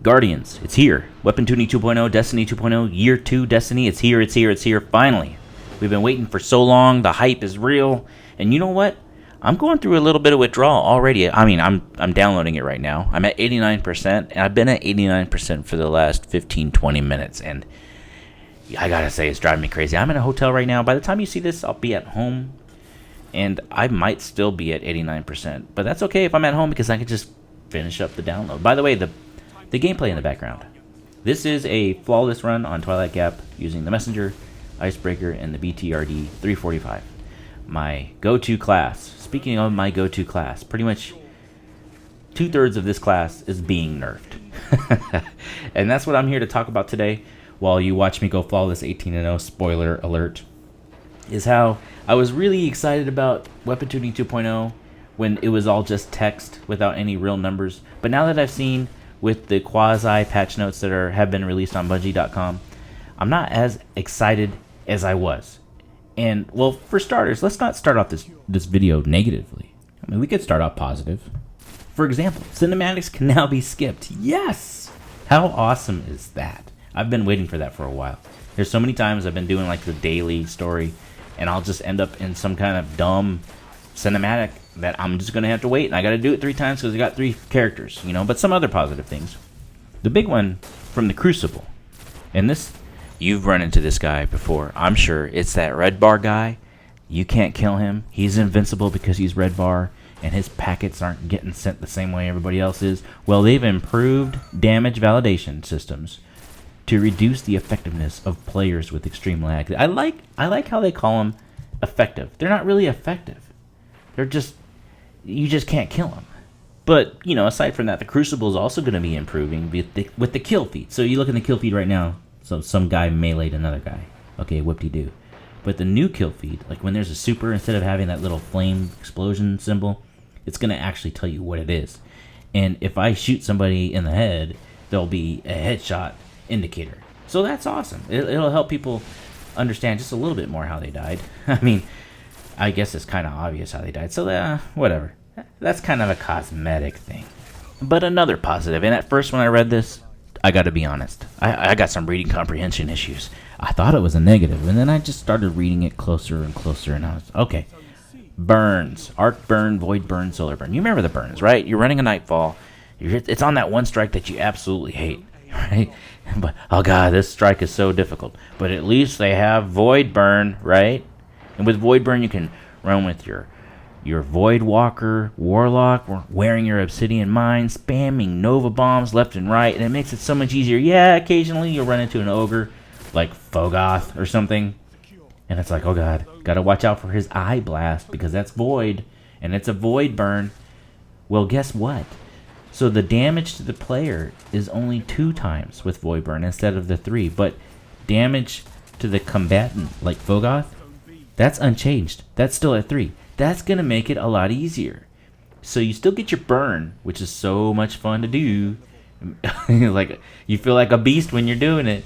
Guardians, it's here. Weapon Tuning 2.0, Destiny 2.0, Year 2 Destiny, it's here, it's here, it's here, finally. We've been waiting for so long, the hype is real, and you know what? I'm going through a little bit of withdrawal already. I mean, I'm downloading it right now. I'm at 89%, and I've been at 89% for the last 15, 20 minutes, and I gotta say, it's driving me crazy. I'm in a hotel right now. By the time you see this, I'll be at home, and I might still be at 89%, but that's okay if I'm at home because I can just finish up the download. By the way, the gameplay in the background. This is a flawless run on Twilight Gap using the Messenger, Icebreaker, and the BTRD 345. My go-to class. Speaking of my go-to class, pretty much 2/3 of this class is being nerfed. And that's what I'm here to talk about today while you watch me go flawless 18-0, spoiler alert, is how I was really excited about Weapon Tuning 2.0 when it was all just text without any real numbers. But now that I've seen with the quasi patch notes that have been released on Bungie.com, I'm not as excited as I was. And, well, for starters, let's not start off this video negatively. I mean, we could start off positive. For example, cinematics can now be skipped. Yes! How awesome is that? I've been waiting for that for a while. There's so many times I've been doing, like, the daily story, and I'll just end up in some kind of dumb cinematic that I'm just going to have to wait, and I got to do it 3 times because I got 3 characters, you know, but some other positive things. The big one from the Crucible, and this, you've run into this guy before, I'm sure. It's that red bar guy. You can't kill him. He's invincible because he's red bar, and his packets aren't getting sent the same way everybody else is. Well, they've improved damage validation systems to reduce the effectiveness of players with extreme lag. I like how they call them effective. They're not really effective. They're just, you just can't kill them. But, you know, aside from that, the Crucible is also going to be improving with the kill feed. So you look in the kill feed right now, so some guy meleeed another guy. Okay, whoop-de-doo. But the new kill feed, like when there's a super, instead of having that little flame explosion symbol, it's going to actually tell you what it is. And if I shoot somebody in the head, there'll be a headshot indicator. So that's awesome. It'll help people understand just a little bit more how they died. I mean, I guess it's kind of obvious how they died. So, whatever. That's kind of a cosmetic thing. But another positive, and at first when I read this, I got to be honest, I got some reading comprehension issues. I thought it was a negative, and then I just started reading it closer and closer, and I was, okay. Burns. Arc burn, void burn, solar burn. You remember the burns, right? You're running a Nightfall. It's on that one strike that you absolutely hate, right? But, oh god, this strike is so difficult. But at least they have void burn, right? And with void burn, you can run with your Void Walker, Warlock, wearing your Obsidian Mine, spamming Nova Bombs left and right, and it makes it so much easier. Yeah, occasionally you'll run into an ogre, like Fogoth or something, and it's like, oh god, gotta watch out for his Eye Blast, because that's Void, and it's a Void Burn. Well, guess what? So the damage to the player is only 2 times with Void Burn instead of the 3, but damage to the combatant, like Fogoth, that's unchanged. That's still at 3. That's going to make it a lot easier. So you still get your burn, which is so much fun to do. Like, you feel like a beast when you're doing it.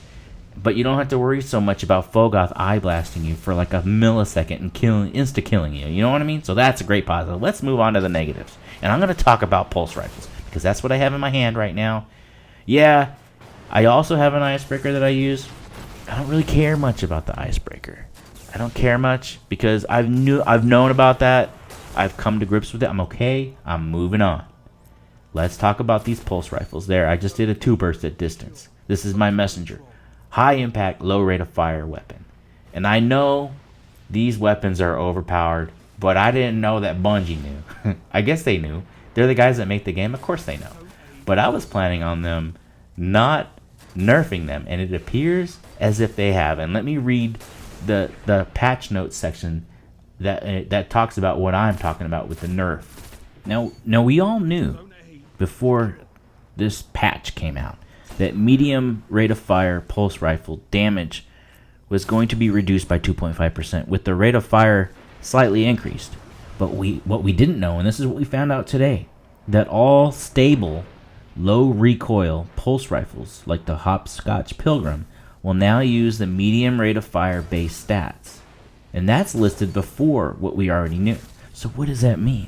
But you don't have to worry so much about Fogoth eye blasting you for like a millisecond and insta-killing you. You know what I mean? So that's a great positive. Let's move on to the negatives. And I'm going to talk about pulse rifles, because that's what I have in my hand right now. Yeah, I also have an icebreaker that I use. I don't really care much about the icebreaker. I don't care much because I've known about that. I've come to grips with it. I'm okay. I'm moving on. Let's talk about these pulse rifles. There, I just did a 2 burst at distance. This is my Messenger. High impact, low rate of fire weapon. And I know these weapons are overpowered, but I didn't know that Bungie knew. I guess they knew. They're the guys that make the game. Of course they know. But I was planning on them not nerfing them, and it appears as if they have. And let me read the patch notes section that talks about what I'm talking about with the nerf. Now we all knew before this patch came out that medium rate of fire pulse rifle damage was going to be reduced by 2.5%, with the rate of fire slightly increased. But what we didn't know, and this is what we found out today, that all stable low recoil pulse rifles like the Hopscotch Pilgrim will now use the medium rate of fire base stats. And that's listed before what we already knew. So what does that mean?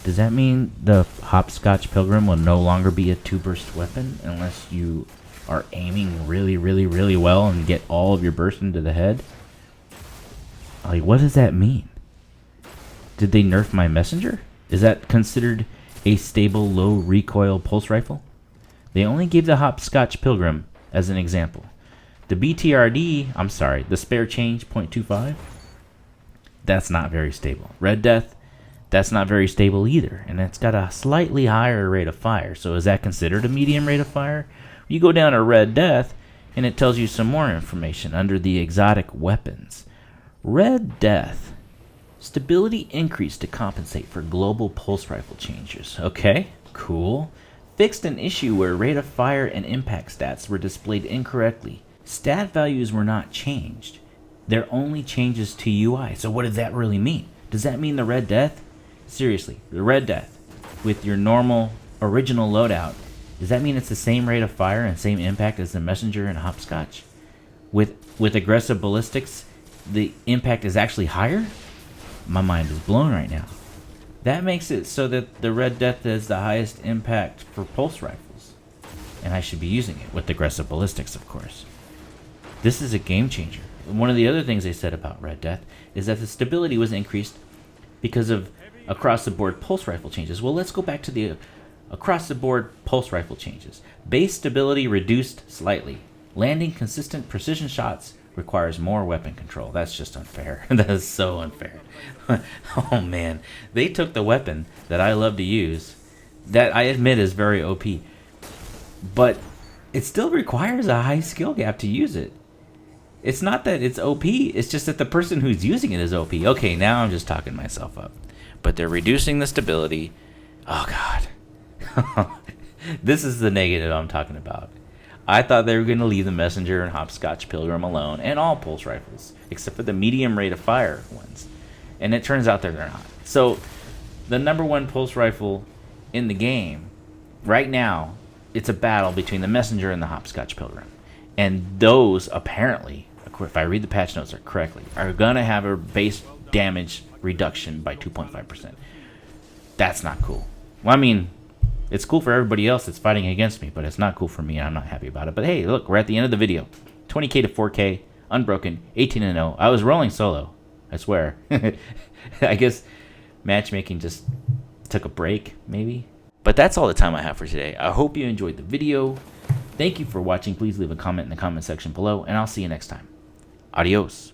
Does that mean the Hopscotch Pilgrim will no longer be a 2-burst weapon unless you are aiming really, really, really well and get all of your burst into the head? Like, what does that mean? Did they nerf my messenger? Is that considered a stable, low recoil pulse rifle? They only gave the Hopscotch Pilgrim as an example. The the spare change .25, that's not very stable. Red Death, that's not very stable either, and it's got a slightly higher rate of fire. So is that considered a medium rate of fire? You go down to Red Death, and it tells you some more information under the exotic weapons. Red Death, stability increased to compensate for global pulse rifle changes. Okay, cool. Fixed an issue where rate of fire and impact stats were displayed incorrectly. Stat values were not changed. They're only changes to UI. So what does that really mean? Does that mean the Red Death? Seriously, the Red Death with your normal original loadout, does that mean it's the same rate of fire and same impact as the Messenger and Hopscotch? With aggressive ballistics, the impact is actually higher? My mind is blown right now. That makes it so that the Red Death has the highest impact for pulse rifles. And I should be using it with aggressive ballistics, of course. This is a game changer. One of the other things they said about Red Death is that the stability was increased because of across-the-board pulse rifle changes. Well, let's go back to the across-the-board pulse rifle changes. Base stability reduced slightly. Landing consistent precision shots requires more weapon control. That's just unfair. That is so unfair. Oh man, they took the weapon that I love to use, that I admit is very OP, but it still requires a high skill gap to use it. It's not that it's OP, it's just that the person who's using it is OP. Okay, now I'm just talking myself up. But they're reducing the stability. Oh god. This is the negative I'm talking about. I thought they were going to leave the Messenger and Hopscotch Pilgrim alone, and all pulse rifles, except for the medium rate of fire ones. And it turns out they're not. So, the number one pulse rifle in the game, right now, it's a battle between the Messenger and the Hopscotch Pilgrim. And those, apparently, if I read the patch notes correctly, are going to have a base damage reduction by 2.5%. That's not cool. Well, I mean, it's cool for everybody else that's fighting against me, but it's not cool for me, and I'm not happy about it. But hey, look, we're at the end of the video. 20k to 4k, unbroken, 18-0. I was rolling solo, I swear. I guess matchmaking just took a break, maybe. But that's all the time I have for today. I hope you enjoyed the video. Thank you for watching. Please leave a comment in the comment section below, and I'll see you next time. Adios.